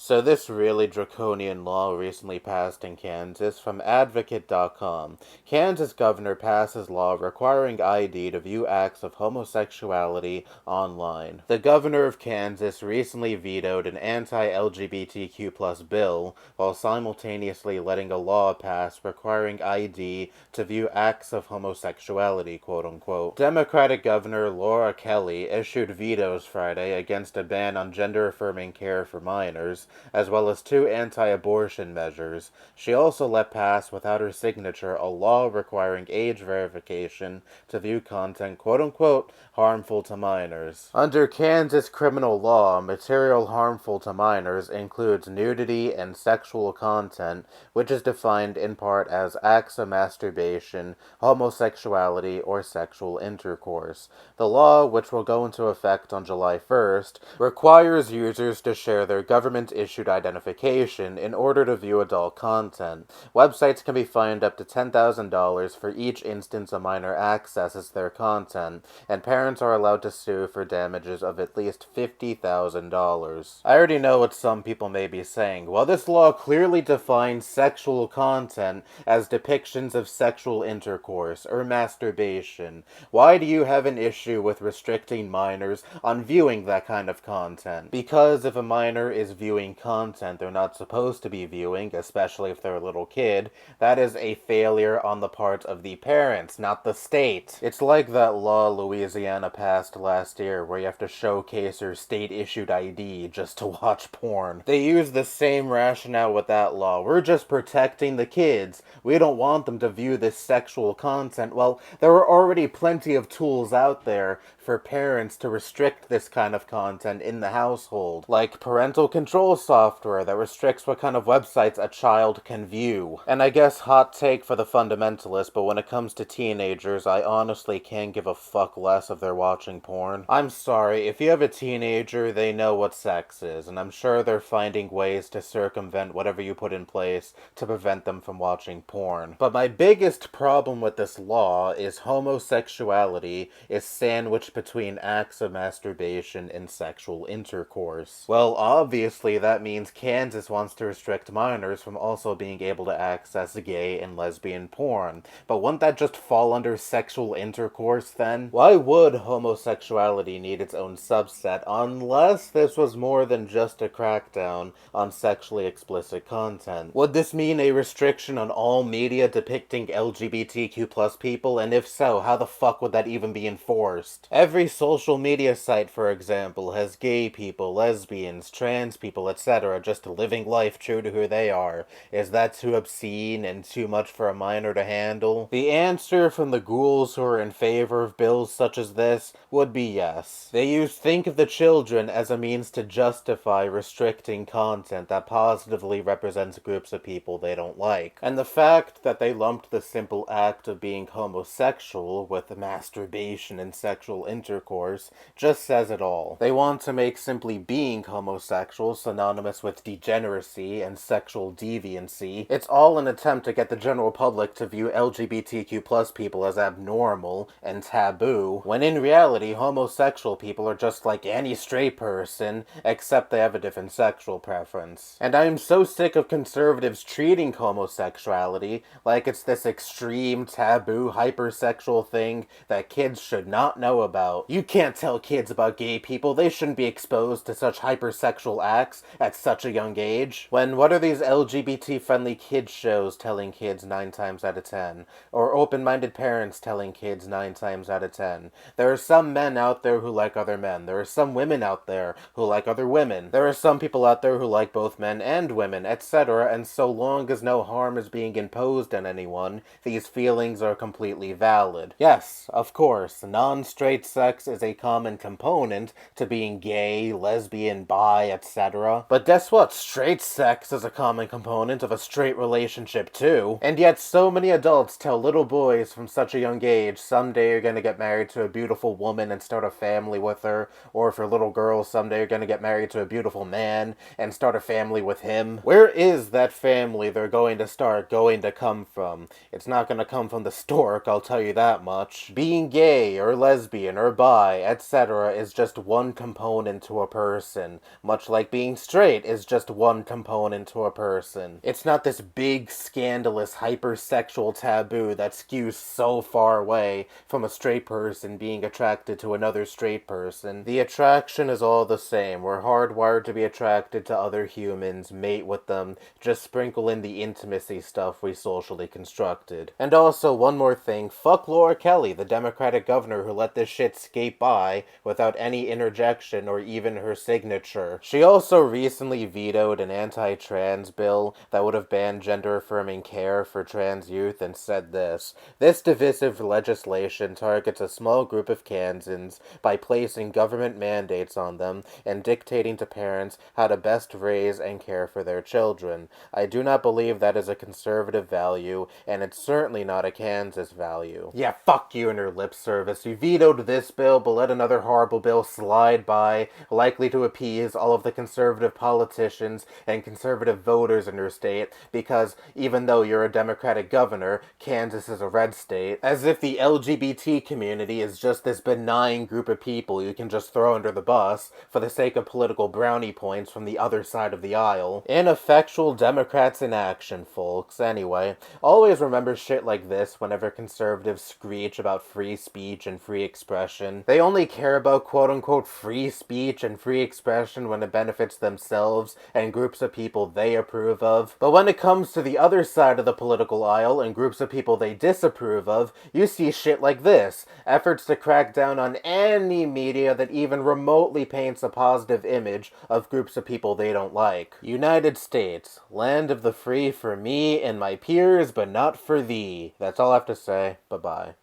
So this really draconian law recently passed in Kansas from Advocate.com. Kansas governor passes law requiring ID to view acts of homosexuality online. The governor of Kansas recently vetoed an anti-LGBTQ plus bill while simultaneously letting a law pass requiring ID to view acts of homosexuality, quote unquote. Democratic Governor Laura Kelly issued vetoes Friday against a ban on gender-affirming care for minors, as well as two anti-abortion measures. She also let pass without her signature a law requiring age verification to view content quote-unquote harmful to minors. Under Kansas criminal law, material harmful to minors includes nudity and sexual content, which is defined in part as acts of masturbation, homosexuality, or sexual intercourse. The law, which will go into effect on July 1st, requires users to share their government-issued identification in order to view adult content. Websites can be fined up to $10,000 for each instance a minor accesses their content, and parents are allowed to sue for damages of at least $50,000. I already know what some people may be saying. Well, this law clearly defines sexual content as depictions of sexual intercourse or masturbation. Why do you have an issue with restricting minors on viewing that kind of content? Because if a minor is viewing content they're not supposed to be viewing, especially if they're a little kid, that is a failure on the part of the parents, not the state. It's like that law Louisiana passed last year where you have to showcase your state-issued ID just to watch porn. They use the same rationale with that law. We're just protecting the kids. We don't want them to view this sexual content. Well, there are already plenty of tools out there for parents to restrict this kind of content in the household, like parental control software that restricts what kind of websites a child can view. And I guess hot take for the fundamentalist, but when it comes to teenagers, I honestly can't give a fuck less if they're watching porn. I'm sorry, if you have a teenager, they know what sex is, and I'm sure they're finding ways to circumvent whatever you put in place to prevent them from watching porn. But my biggest problem with this law is homosexuality is sandwiched between acts of masturbation and sexual intercourse. Well, obviously that means Kansas wants to restrict minors from also being able to access gay and lesbian porn. But wouldn't that just fall under sexual intercourse then? Why would homosexuality need its own subset unless this was more than just a crackdown on sexually explicit content? Would this mean a restriction on all media depicting LGBTQ plus people? And if so, how the fuck would that even be enforced? Every social media site, for example, has gay people, lesbians, trans people, etc. just living life true to who they are. Is that too obscene and too much for a minor to handle? The answer from the ghouls who are in favor of bills such as this would be yes. They use Think of the Children as a means to justify restricting content that positively represents groups of people they don't like. And the fact that they lumped the simple act of being homosexual with masturbation and sexual intercourse just says it all. They want to make simply being homosexual synonymous with degeneracy and sexual deviancy. It's all an attempt to get the general public to view LGBTQ plus people as abnormal and taboo, when in reality homosexual people are just like any straight person, except they have a different sexual preference. And I am so sick of conservatives treating homosexuality like it's this extreme, taboo, hypersexual thing that kids should not know about. You can't tell kids about gay people. They shouldn't be exposed to such hypersexual acts at such a young age. What are these LGBT-friendly kids shows telling kids 9 times out of 10? Or open-minded parents telling kids 9 times out of 10? There are some men out there who like other men. There are some women out there who like other women. There are some people out there who like both men and women, etc. And so long as no harm is being imposed on anyone, these feelings are completely valid. Yes, of course, non-straight sex is a common component to being gay, lesbian, bi, etc. But guess what? Straight sex is a common component of a straight relationship too. And yet so many adults tell little boys from such a young age someday you're gonna get married to a beautiful woman and start a family with her, or for little girls someday you're gonna get married to a beautiful man and start a family with him. Where is that family they're going to come from? It's not gonna come from the stork, I'll tell you that much. Being gay or lesbian or bi, etc. is just one component to a person, much like being straight is just one component to a person. It's not this big, scandalous, hypersexual taboo that skews so far away from a straight person being attracted to another straight person. The attraction is all the same. We're hardwired to be attracted to other humans, mate with them, just sprinkle in the intimacy stuff we socially constructed. And also, one more thing, fuck Laura Kelly, the Democratic governor who let this shit skate by without any interjection or even her signature. She also recently vetoed an anti-trans bill that would have banned gender-affirming care for trans youth and said this divisive legislation targets a small group of Kansans by placing government mandates on them and dictating to parents how to best raise and care for their children. I do not believe that is a conservative value, and it's certainly not a Kansas value. Yeah, fuck you and your lip service. You vetoed this bill, but let another horrible bill slide by, likely to appease all of the conservative politicians and conservative voters in your state, because even though you're a Democratic governor, Kansas is a red state. As if the LGBT community is just this benign group of people you can just throw under the bus for the sake of political brownie points from the other side of the aisle. Ineffectual Democrats in action, folks. Anyway, always remember shit like this whenever conservatives screech about free speech and free expression. They only care about quote-unquote free speech and free expression when it benefits themselves and groups of people they approve of. But when it comes to the other side of the political aisle and groups of people they disapprove of, you see shit like this. Efforts to crack down on any media that even remotely paints a positive image of groups of people they don't like. United States, land of the free for me and my peers, but not for thee. That's all I have to say. Bye-bye.